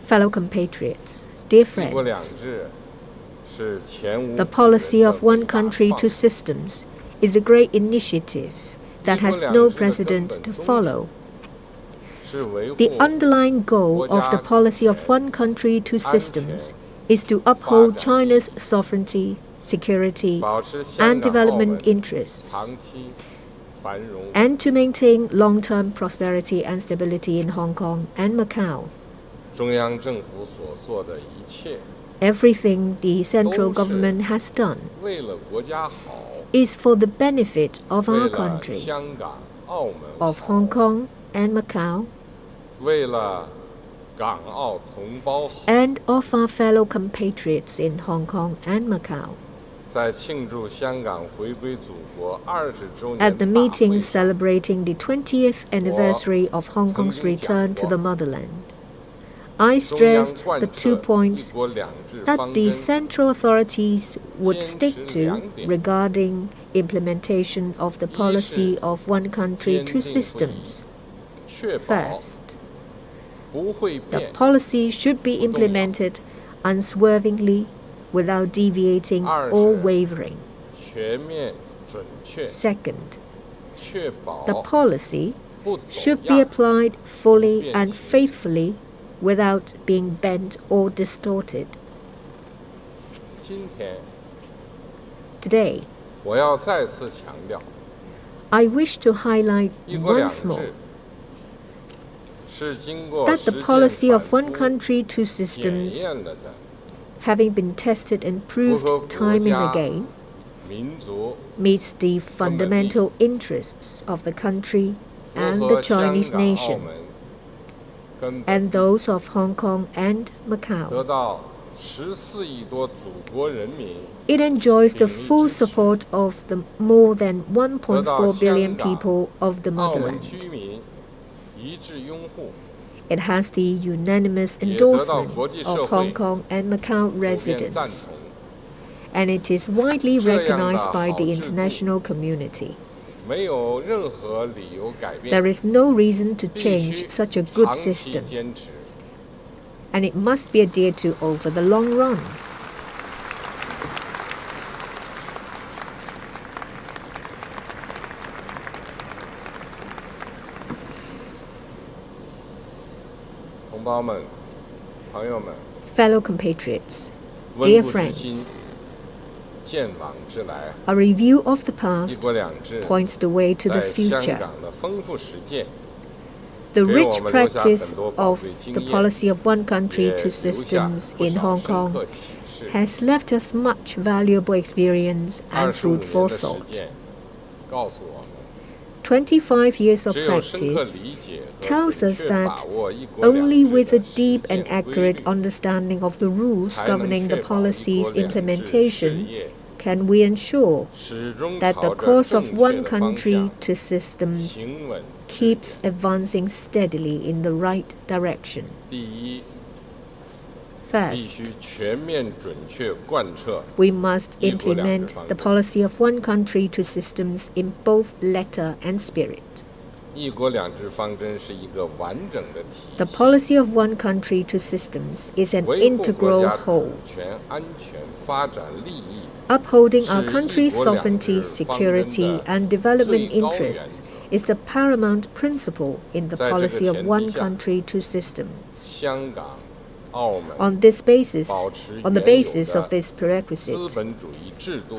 Fellow compatriots, dear friends, the policy of one country, two systems is a great initiative that has no precedent to follow. The underlying goal of the policy of one country, two systems is to uphold China's sovereignty, security, and development interests, and to maintain long-term prosperity and stability in Hong Kong and Macau. Everything the central government has done is for the benefit of our country, of Hong Kong and Macau, and of our fellow compatriots in Hong Kong and Macau. At the meeting celebrating the 20th anniversary of Hong Kong's return to the motherland, I stressed the 2 points that the central authorities would stick to regarding implementation of the policy of one country, two systems. First, the policy should be implemented unswervingly without deviating or wavering. Second, the policy should be applied fully and faithfully without being bent or distorted. Today, I wish to highlight once more that the policy of one country, two systems, having been tested and proved time and again, meets the fundamental interests of the country and the Chinese nation, and those of Hong Kong and Macau. It enjoys the full support of the more than 1.4 billion people of the motherland. It has the unanimous endorsement of Hong Kong and Macau residents, and it is widely recognized by the international community. There is no reason to change such a good system, and it must be adhered to over the long run. Fellow compatriots, dear friends, a review of the past points the way to the future. The rich practice of the policy of one country, two systems in Hong Kong has left us much valuable experience and food for thought. 25 years of practice tells us that only with a deep and accurate understanding of the rules governing the policy's implementation can we ensure that the course of one country, two systems keeps advancing steadily in the right direction. First, we must implement the policy of one country, two systems in both letter and spirit. The policy of one country, two systems is an integral whole. Upholding our country's sovereignty, security, and development interests is the paramount principle in the policy of one country, two systems. On the basis of this prerequisite,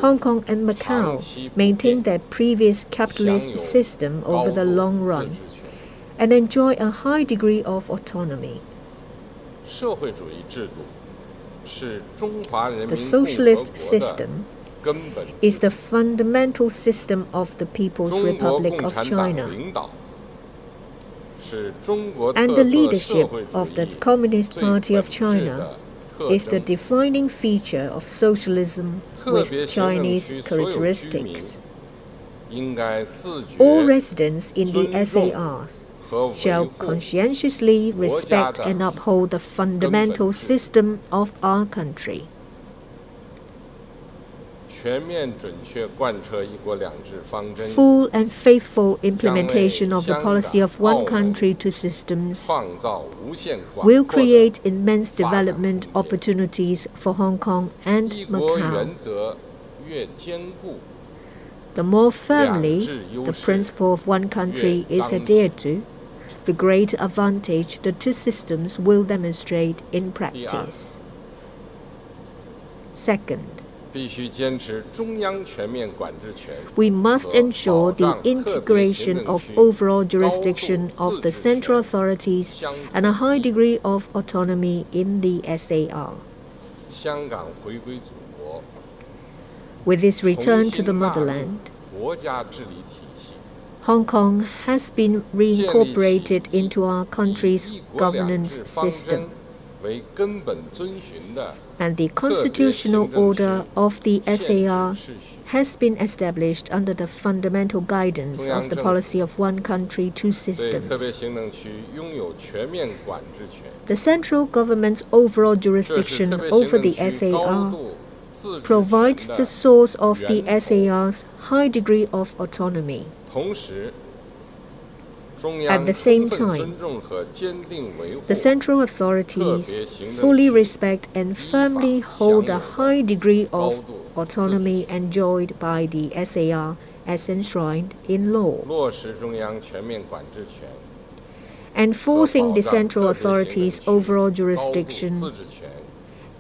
Hong Kong and Macau maintain their previous capitalist system over the long run and enjoy a high degree of autonomy. The socialist system is the fundamental system of the People's Republic of China, and the leadership of the Communist Party of China is the defining feature of socialism with Chinese characteristics. All residents in the SARs shall conscientiously respect and uphold the fundamental system of our country. full and faithful implementation of the policy of one country, two systems will create immense development opportunities for Hong Kong and Macau. The more firmly the principle of one country is adhered to, the greater advantage the two systems will demonstrate in practice. Second, we must ensure the integration of overall jurisdiction of the central authorities and a high degree of autonomy in the SAR. With its return to the motherland, Hong Kong has been reincorporated into our country's governance system, and the constitutional order of the SAR has been established under the fundamental guidance of the policy of one country, two systems. The central government's overall jurisdiction over the SAR provides the source of the SAR's high degree of autonomy. At the same time, the central authorities fully respect and firmly hold a high degree of autonomy enjoyed by the SAR as enshrined in law. Enforcing the central authorities' overall jurisdiction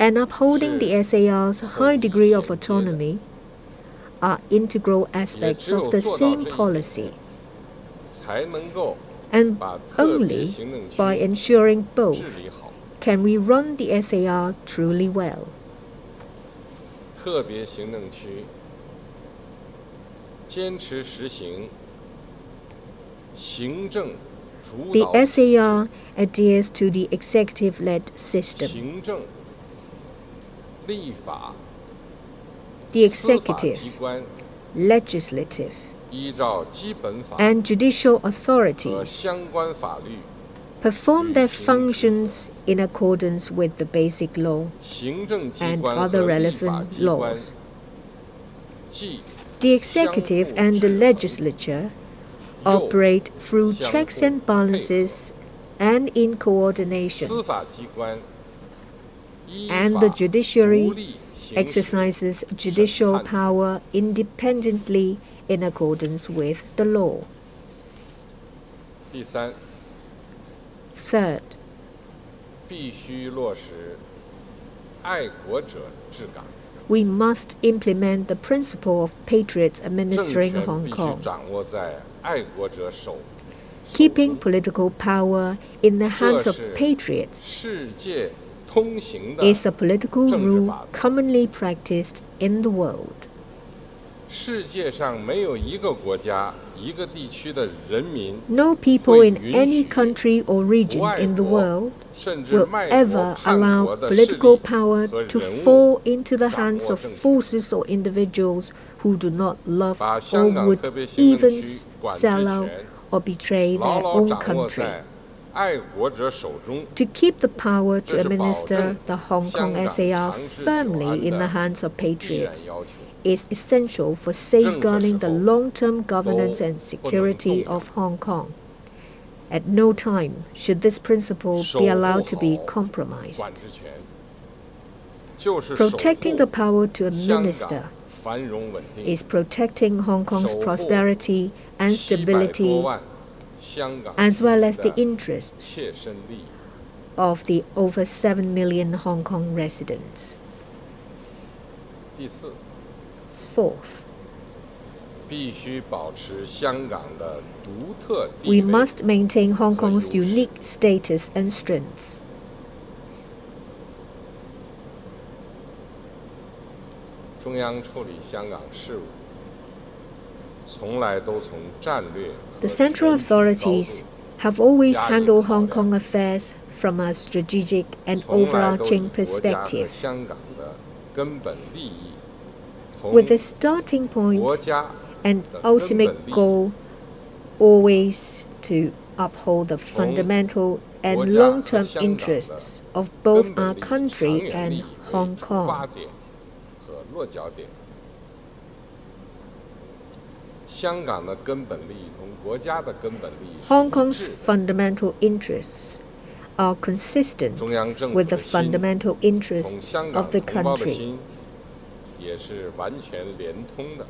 and upholding the SAR's high degree of autonomy are integral aspects of the same policy. And only by ensuring both can we run the SAR truly well. The SAR adheres to the executive-led system. The executive, legislative, and judicial authorities perform their functions in accordance with the basic law and other relevant laws. The executive and the legislature operate through checks and balances and in coordination, and the judiciary exercises judicial power independently in accordance with the law. Third, we must implement the principle of patriots administering Hong Kong. Keeping political power in the hands of patriots is a political rule commonly practiced in the world. No people in any country or region in the world will ever allow political power to fall into the hands of forces or individuals who do not love or would even sell out or betray their own country. To keep the power to administer the Hong Kong SAR firmly in the hands of patriots is essential for safeguarding the long-term governance and security of Hong Kong. At no time should this principle be allowed to be compromised. Protecting the power to administer is protecting Hong Kong's prosperity and stability, as well as the interests of the over 7 million Hong Kong residents. Fourth, we must maintain Hong Kong's unique status and strengths. The central authorities have always handled Hong Kong affairs from a strategic and overarching perspective, with the starting point and ultimate goal always to uphold the fundamental and long-term interests of both our country and Hong Kong. Hong Kong's fundamental interests are consistent with the fundamental interests of the country.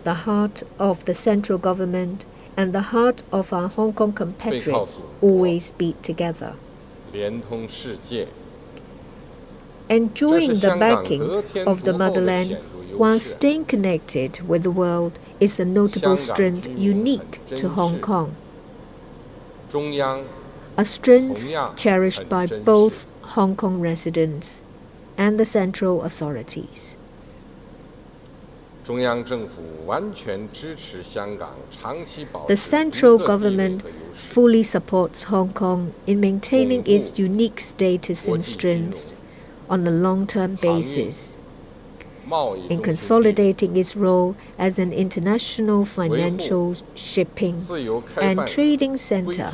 The heart of the central government and the heart of our Hong Kong compatriots always beat together. Enjoying the backing of the motherland while staying connected with the world is a notable strength unique to Hong Kong. A strength cherished by both Hong Kong residents and the central authorities. The central government fully supports Hong Kong in maintaining its unique status and strengths on a long-term basis, in consolidating its role as an international financial, shipping, and trading center,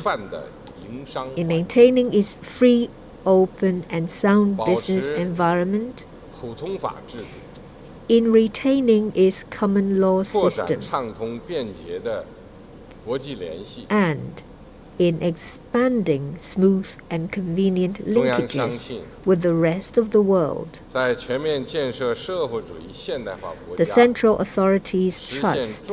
in maintaining its free, open, and sound business environment, in retaining its common law system, and in expanding smooth and convenient linkages with the rest of the world. The central authorities trust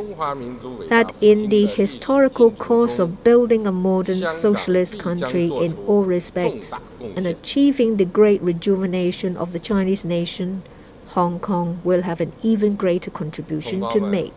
that in the historical course of building a modern socialist country in all respects and achieving the great rejuvenation of the Chinese nation, Hong Kong will have an even greater contribution to make.